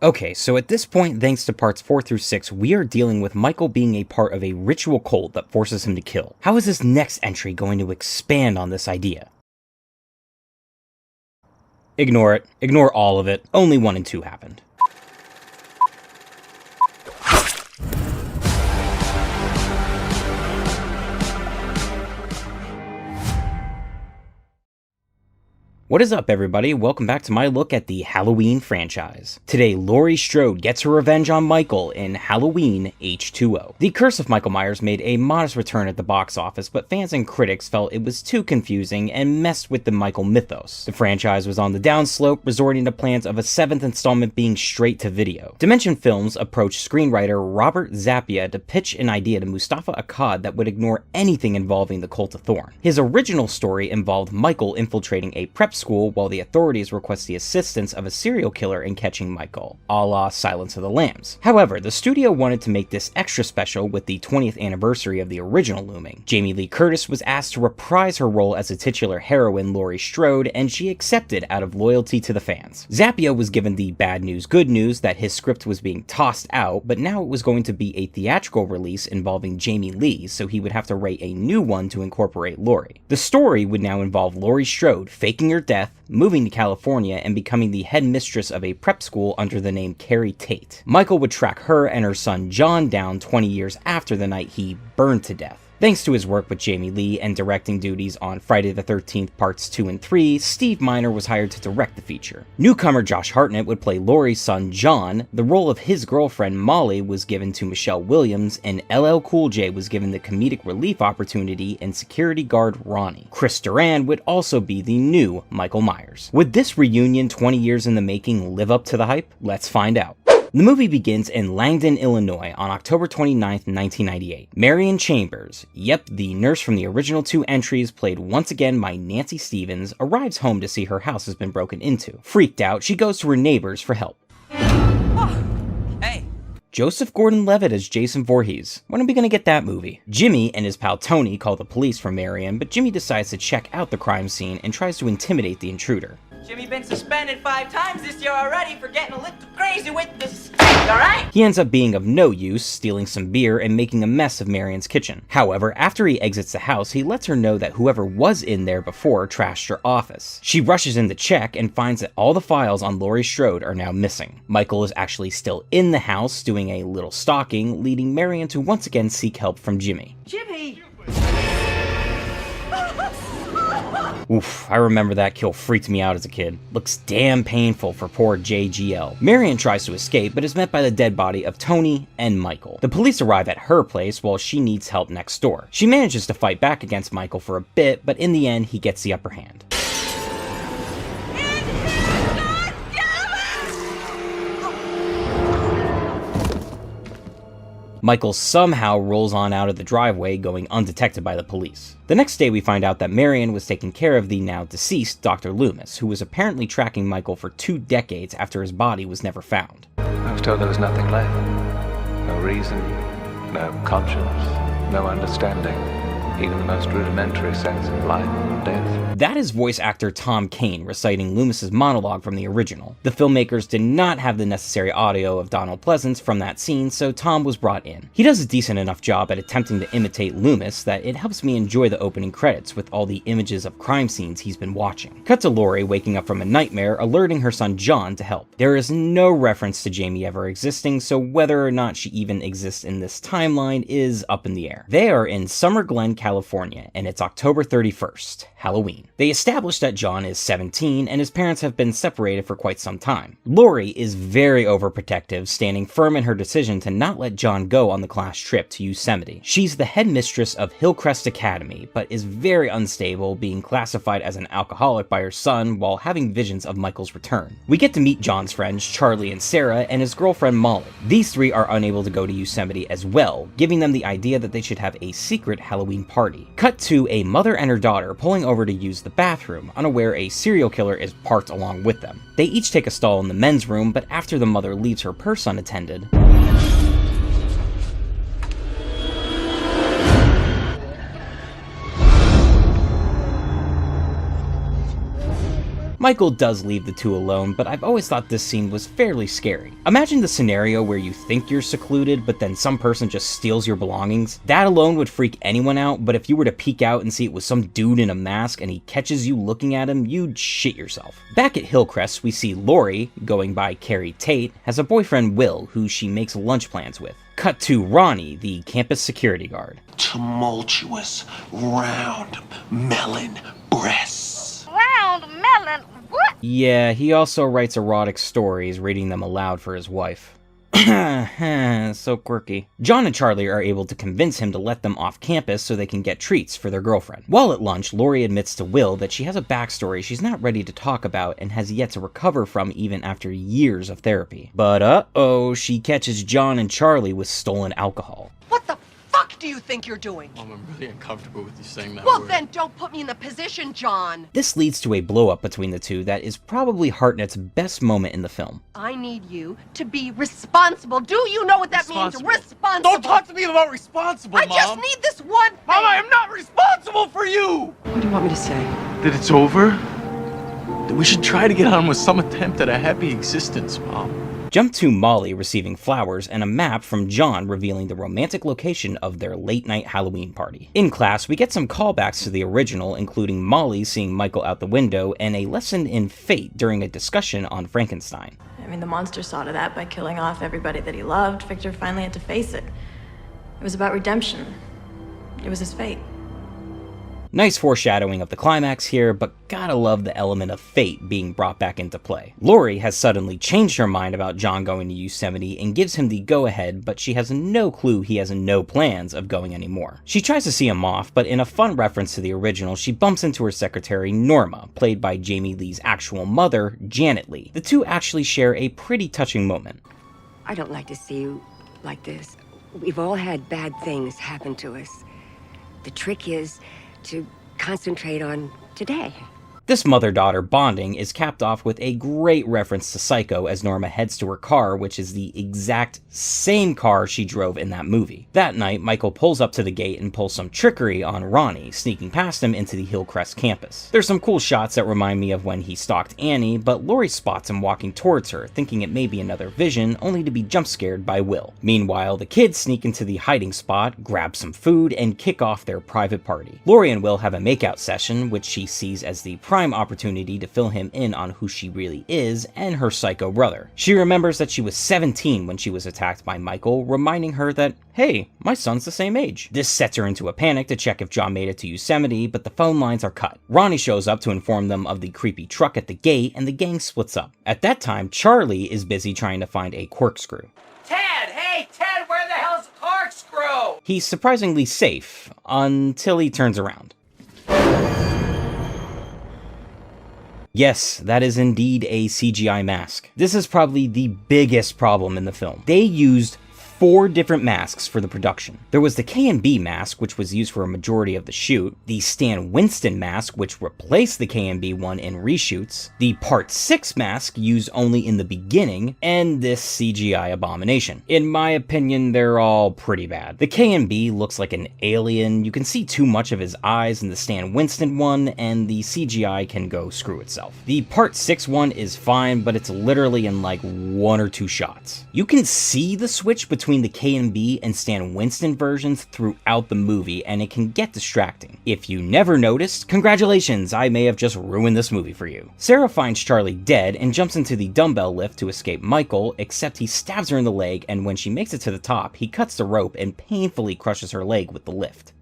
Okay, so at this point, thanks to parts 4 through 6, we are dealing with Michael being a part of a ritual cult that forces him to kill. How is this next entry going to expand on this idea? Ignore it. Ignore all of it. Only 1 and 2 happened. What is up, everybody? Welcome back to my look at the Halloween franchise. Today, Laurie Strode gets her revenge on Michael in Halloween H20. The Curse of Michael Myers made a modest return at the box office, but fans and critics felt it was too confusing and messed with the Michael mythos. The franchise was on the downslope, resorting to plans of a 7th installment being straight to video. Dimension Films approached screenwriter Robert Zappia to pitch an idea to Mustafa Akkad that would ignore anything involving the Cult of Thorn. His original story involved Michael infiltrating a prep school while the authorities request the assistance of a serial killer in catching Michael, a la Silence of the Lambs. However, the studio wanted to make this extra special with the 20th anniversary of the original looming. Jamie Lee Curtis was asked to reprise her role as the titular heroine Laurie Strode, and she accepted out of loyalty to the fans. Zappia was given the bad news good news that his script was being tossed out, but now it was going to be a theatrical release involving Jamie Lee, so he would have to write a new one to incorporate Laurie. The story would now involve Laurie Strode faking her death, moving to California, and becoming the head mistress of a prep school under the name Carrie Tate. Michael would track her and her son John down 20 years after the night he burned to death. Thanks to his work with Jamie Lee and directing duties on Friday the 13th Parts 2 and 3, Steve Miner was hired to direct the feature. Newcomer Josh Hartnett would play Laurie's son John, the role of his girlfriend Molly was given to Michelle Williams, and LL Cool J was given the comedic relief opportunity in security guard Ronnie. Chris Duran would also be the new Michael Myers. Would this reunion 20 years in the making live up to the hype? Let's find out. The movie begins in Langdon, Illinois on October 29, 1998. Marion Chambers, yep, the nurse from the original 2 entries played once again by Nancy Stevens, arrives home to see her house has been broken into. Freaked out, she goes to her neighbors for help. Hey! Joseph Gordon-Levitt as Jason Voorhees. When are we gonna get that movie? Jimmy and his pal Tony call the police for Marion, but Jimmy decides to check out the crime scene and tries to intimidate the intruder. Jimmy been suspended 5 times this year already for getting a little crazy with the stick, alright? He ends up being of no use, stealing some beer and making a mess of Marion's kitchen. However, after he exits the house, he lets her know that whoever was in there before trashed her office. She rushes in to check and finds that all the files on Laurie Strode are now missing. Michael is actually still in the house doing a little stalking, leading Marion to once again seek help from Jimmy. Jimmy! Oof, I remember that kill freaked me out as a kid. Looks damn painful for poor JGL. Marion tries to escape, but is met by the dead body of Tony and Michael. The police arrive at her place while she needs help next door. She manages to fight back against Michael for a bit, but in the end, he gets the upper hand. Michael somehow rolls on out of the driveway, going undetected by the police. The next day we find out that Marion was taking care of the now deceased Dr. Loomis, who was apparently tracking Michael for 2 decades after his body was never found. I was told there was nothing left. No reason, no conscience, no understanding, even the most rudimentary sense of life and death. That is voice actor Tom Kane reciting Loomis's monologue from the original. The filmmakers did not have the necessary audio of Donald Pleasance from that scene, so Tom was brought in. He does a decent enough job at attempting to imitate Loomis that it helps me enjoy the opening credits with all the images of crime scenes he's been watching. Cut to Laurie waking up from a nightmare, alerting her son John to help. There is no reference to Jamie ever existing, so whether or not she even exists in this timeline is up in the air. They are in Summer Glen, California, and it's October 31st, Halloween. They establish that John is 17 and his parents have been separated for quite some time. Laurie is very overprotective, standing firm in her decision to not let John go on the class trip to Yosemite. She's the headmistress of Hillcrest Academy, but is very unstable, being classified as an alcoholic by her son while having visions of Michael's return. We get to meet John's friends Charlie and Sarah and his girlfriend Molly. These 3 are unable to go to Yosemite as well, giving them the idea that they should have a secret Halloween party. Cut to a mother and her daughter pulling over to use the bathroom, unaware a serial killer is parked along with them. They each take a stall in the men's room, but after the mother leaves her purse unattended, Michael does leave the two alone, but I've always thought this scene was fairly scary. Imagine the scenario where you think you're secluded, but then some person just steals your belongings. That alone would freak anyone out, but if you were to peek out and see it was some dude in a mask and he catches you looking at him, you'd shit yourself. Back at Hillcrest, we see Laurie, going by Carrie Tate, has a boyfriend Will, who she makes lunch plans with. Cut to Ronnie, the campus security guard. Tumultuous, round, melon breasts. Round melon, what? Yeah, he also writes erotic stories, reading them aloud for his wife. So quirky. John and Charlie are able to convince him to let them off campus so they can get treats for their girlfriend. While at lunch, Laurie admits to Will that she has a backstory she's not ready to talk about and has yet to recover from even after years of therapy. But uh-oh, she catches John and Charlie with stolen alcohol. What the fuck do you think you're doing? Mom, I'm really uncomfortable with you saying that Well, word. then don't put me in the position, John. This leads to a blow-up between the two that is probably Hartnett's best moment in the film. I need you to be responsible. Do you know what that means? Responsible. Don't talk to me about responsible, I Mom. just need this one thing. Mom, I am not responsible for you! What do you want me to say? That it's over? That we should try to get on with some attempt at a happy existence, Mom. Jump to Molly receiving flowers and a map from John revealing the romantic location of their late-night Halloween party. In class, we get some callbacks to the original, including Molly seeing Michael out the window and a lesson in fate during a discussion on Frankenstein. I mean, the monster saw to that by killing off everybody that he loved. Victor finally had to face it. It was about redemption. It was his fate. Nice foreshadowing of the climax here, but gotta love the element of fate being brought back into play. Laurie has suddenly changed her mind about John going to Yosemite and gives him the go-ahead, but she has no clue he has no plans of going anymore. She tries to see him off, but in a fun reference to the original, she bumps into her secretary, Norma, played by Jamie Lee's actual mother, Janet Lee. The two actually share a pretty touching moment. I don't like to see you like this. We've all had bad things happen to us. The trick is to concentrate on today. This mother-daughter bonding is capped off with a great reference to Psycho as Norma heads to her car, which is the exact same car she drove in that movie. That night, Michael pulls up to the gate and pulls some trickery on Ronnie, sneaking past him into the Hillcrest campus. There's some cool shots that remind me of when he stalked Annie, but Laurie spots him walking towards her, thinking it may be another vision, only to be jump-scared by Will. Meanwhile, the kids sneak into the hiding spot, grab some food, and kick off their private party. Laurie and Will have a makeout session, which she sees as the prime opportunity to fill him in on who she really is and her psycho brother. She remembers that she was 17 when she was attacked by Michael, reminding her that, hey, my son's the same age. This sets her into a panic to check if John made it to Yosemite, but the phone lines are cut. Ronnie shows up to inform them of the creepy truck at the gate, and the gang splits up. At that time, Charlie is busy trying to find a corkscrew. Ted! Hey, Ted, where the hell's the corkscrew? He's surprisingly safe, until he turns around. Yes, that is indeed a CGI mask. This is probably the biggest problem in the film. They used 4 different masks for the production. There was the K&B mask, which was used for a majority of the shoot, the Stan Winston mask, which replaced the K&B one in reshoots, the Part 6 mask used only in the beginning, and this CGI abomination. In my opinion, they're all pretty bad. The K&B looks like an alien, you can see too much of his eyes in the Stan Winston one, and the CGI can go screw itself. The Part 6 one is fine, but it's literally in like 1 or 2 shots. You can see the switch between the K&B and Stan Winston versions throughout the movie, and it can get distracting. If you never noticed, congratulations, I may have just ruined this movie for you. Sarah finds Charlie dead and jumps into the dumbbell lift to escape Michael, except he stabs her in the leg, and when she makes it to the top, he cuts the rope and painfully crushes her leg with the lift.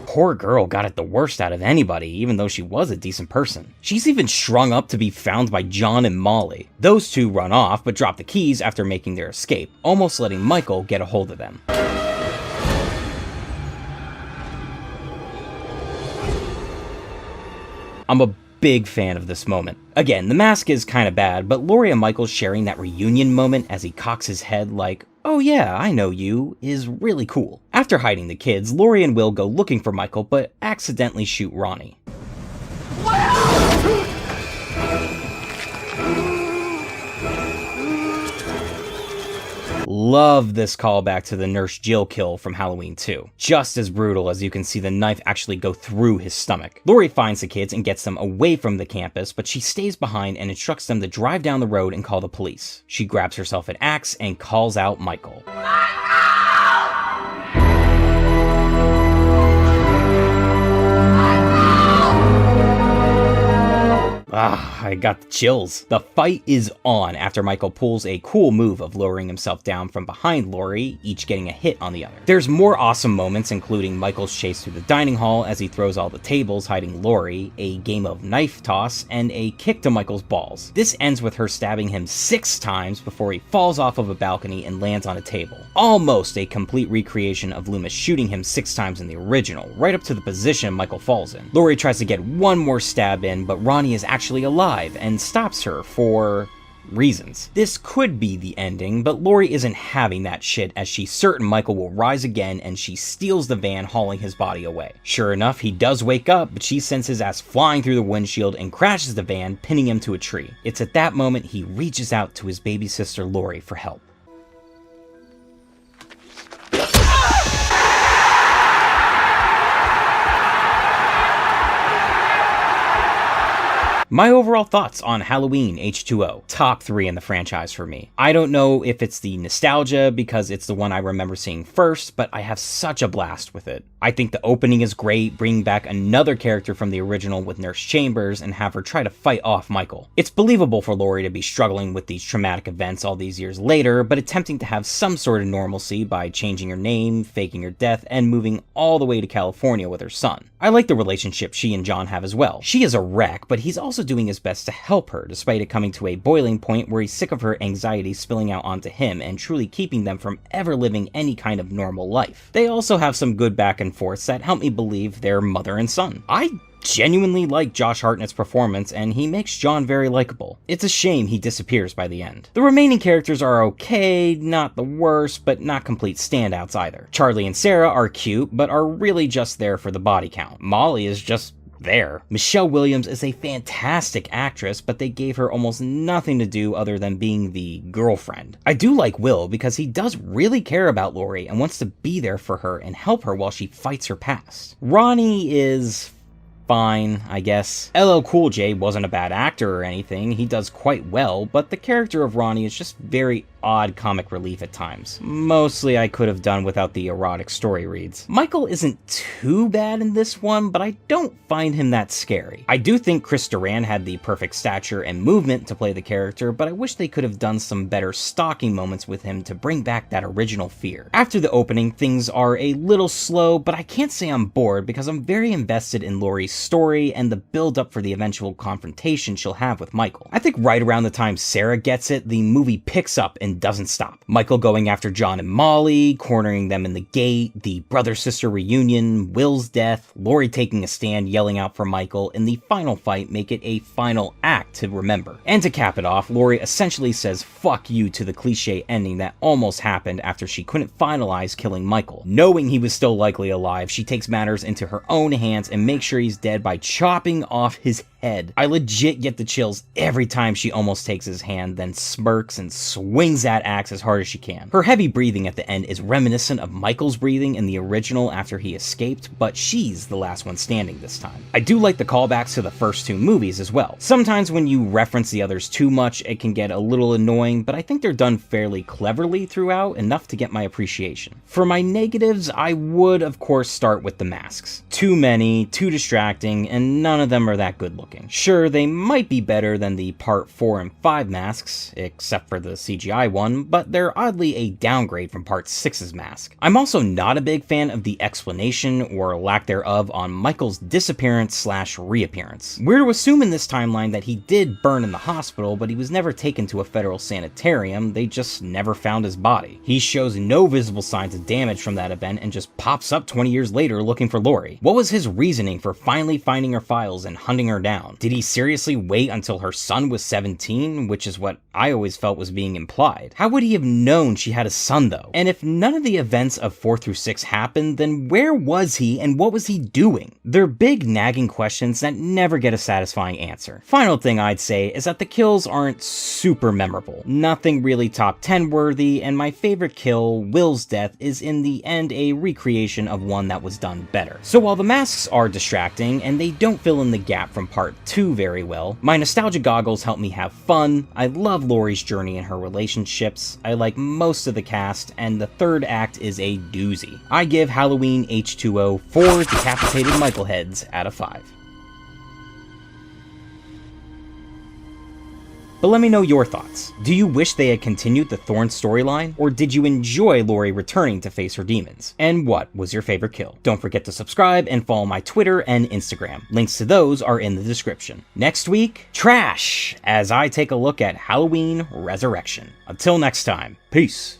Poor girl got it the worst out of anybody, even though she was a decent person. She's even strung up to be found by John and Molly. Those two run off, but drop the keys after making their escape, almost letting Michael get a hold of them. I'm a big fan of this moment. Again, the mask is kinda bad, but Laurie and Michael sharing that reunion moment as he cocks his head like, oh yeah, I know you, is really cool. After hiding the kids, Laurie and Will go looking for Michael, but accidentally shoot Ronnie. love this callback to the Nurse Jill kill from Halloween 2. Just as brutal, as you can see the knife actually go through his stomach. Laurie finds the kids and gets them away from the campus, but she stays behind and instructs them to drive down the road and call the police. She grabs herself an axe and calls out Michael. I got the chills. The fight is on after Michael pulls a cool move of lowering himself down from behind Laurie, each getting a hit on the other. There's more awesome moments, including Michael's chase through the dining hall as he throws all the tables hiding Laurie, a game of knife toss, and a kick to Michael's balls. This ends with her stabbing him 6 times before he falls off of a balcony and lands on a table. Almost a complete recreation of Loomis shooting him 6 times in the original, right up to the position Michael falls in. Laurie tries to get one more stab in, but Ronnie is actually alive and stops her for reasons. This could be the ending, but Laurie isn't having that shit, as she's certain Michael will rise again, and she steals the van, hauling his body away. Sure enough, he does wake up, but she sends his ass flying through the windshield and crashes the van, pinning him to a tree. It's at that moment he reaches out to his baby sister Laurie for help. My overall thoughts on Halloween H20, top 3 in the franchise for me. I don't know if it's the nostalgia because it's the one I remember seeing first, but I have such a blast with it. I think the opening is great, bringing back another character from the original with Nurse Chambers and have her try to fight off Michael. It's believable for Laurie to be struggling with these traumatic events all these years later, but attempting to have some sort of normalcy by changing her name, faking her death, and moving all the way to California with her son. I like the relationship she and John have as well. She is a wreck, but he's also doing his best to help her, despite it coming to a boiling point where he's sick of her anxiety spilling out onto him and truly keeping them from ever living any kind of normal life. They also have some good back and forths that help me believe they're mother and son. I genuinely like Josh Hartnett's performance, and he makes John very likable. It's a shame he disappears by the end. The remaining characters are okay, not the worst, but not complete standouts either. Charlie and Sarah are cute, but are really just there for the body count. Molly is just there. Michelle Williams is a fantastic actress, but they gave her almost nothing to do other than being the girlfriend. I do like Will because he does really care about Laurie and wants to be there for her and help her while she fights her past. Ronnie is fine, I guess. LL Cool J wasn't a bad actor or anything, he does quite well, but the character of Ronnie is just very odd comic relief at times. Mostly I could have done without the erotic story reads. Michael isn't too bad in this one, but I don't find him that scary. I do think Chris Duran had the perfect stature and movement to play the character, but I wish they could have done some better stalking moments with him to bring back that original fear. After the opening, things are a little slow, but I can't say I'm bored because I'm very invested in Laurie's story and the build up for the eventual confrontation she'll have with Michael. I think right around the time Sarah gets it, the movie picks up and doesn't stop. Michael going after John and Molly, cornering them in the gate, the brother-sister reunion, Will's death, Laurie taking a stand yelling out for Michael, and the final fight make it a final act to remember. And to cap it off, Laurie essentially says fuck you to the cliche ending that almost happened after she couldn't finalize killing Michael. Knowing he was still likely alive, she takes matters into her own hands and makes sure he's dead by chopping off his head. I legit get the chills every time she almost takes his hand, then smirks and swings that axe as hard as she can. Her heavy breathing at the end is reminiscent of Michael's breathing in the original after he escaped, but she's the last one standing this time. I do like the callbacks to the first 2 movies as well. Sometimes when you reference the others too much, it can get a little annoying, but I think they're done fairly cleverly throughout, enough to get my appreciation. For my negatives, I would of course start with the masks. Too many, too distracting, and none of them are that good looking. Sure, they might be better than the Part 4 and 5 masks, except for the CGI one, but they're oddly a downgrade from Part 6's mask. I'm also not a big fan of the explanation, or lack thereof, on Michael's disappearance/reappearance. We're to assume in this timeline that he did burn in the hospital, but he was never taken to a federal sanitarium, they just never found his body. He shows no visible signs of damage from that event and just pops up 20 years later looking for Laurie. What was his reasoning for finally finding her files and hunting her down? down? Did he seriously wait until her son was 17, which is what I always felt was being implied? How would he have known she had a son though? And if none of the events of 4 through 6 happened, then where was he and what was he doing? They're big nagging questions that never get a satisfying answer. Final thing I'd say is that the kills aren't super memorable. Nothing really top 10 worthy, and my favorite kill, Will's death, is in the end a recreation of one that was done better. So while the masks are distracting and they don't fill in the gap from part 2 very well, my nostalgia goggles help me have fun. I love Laurie's journey in her relationships, I like most of the cast, and the third act is a doozy. I give Halloween H20 4 decapitated Michael heads out of 5. But let me know your thoughts. Do you wish they had continued the Thorn storyline, or did you enjoy Laurie returning to face her demons? And what was your favorite kill? Don't forget to subscribe and follow my Twitter and Instagram. Links to those are in the description. Next week, trash, as I take a look at Halloween Resurrection. Until next time, peace.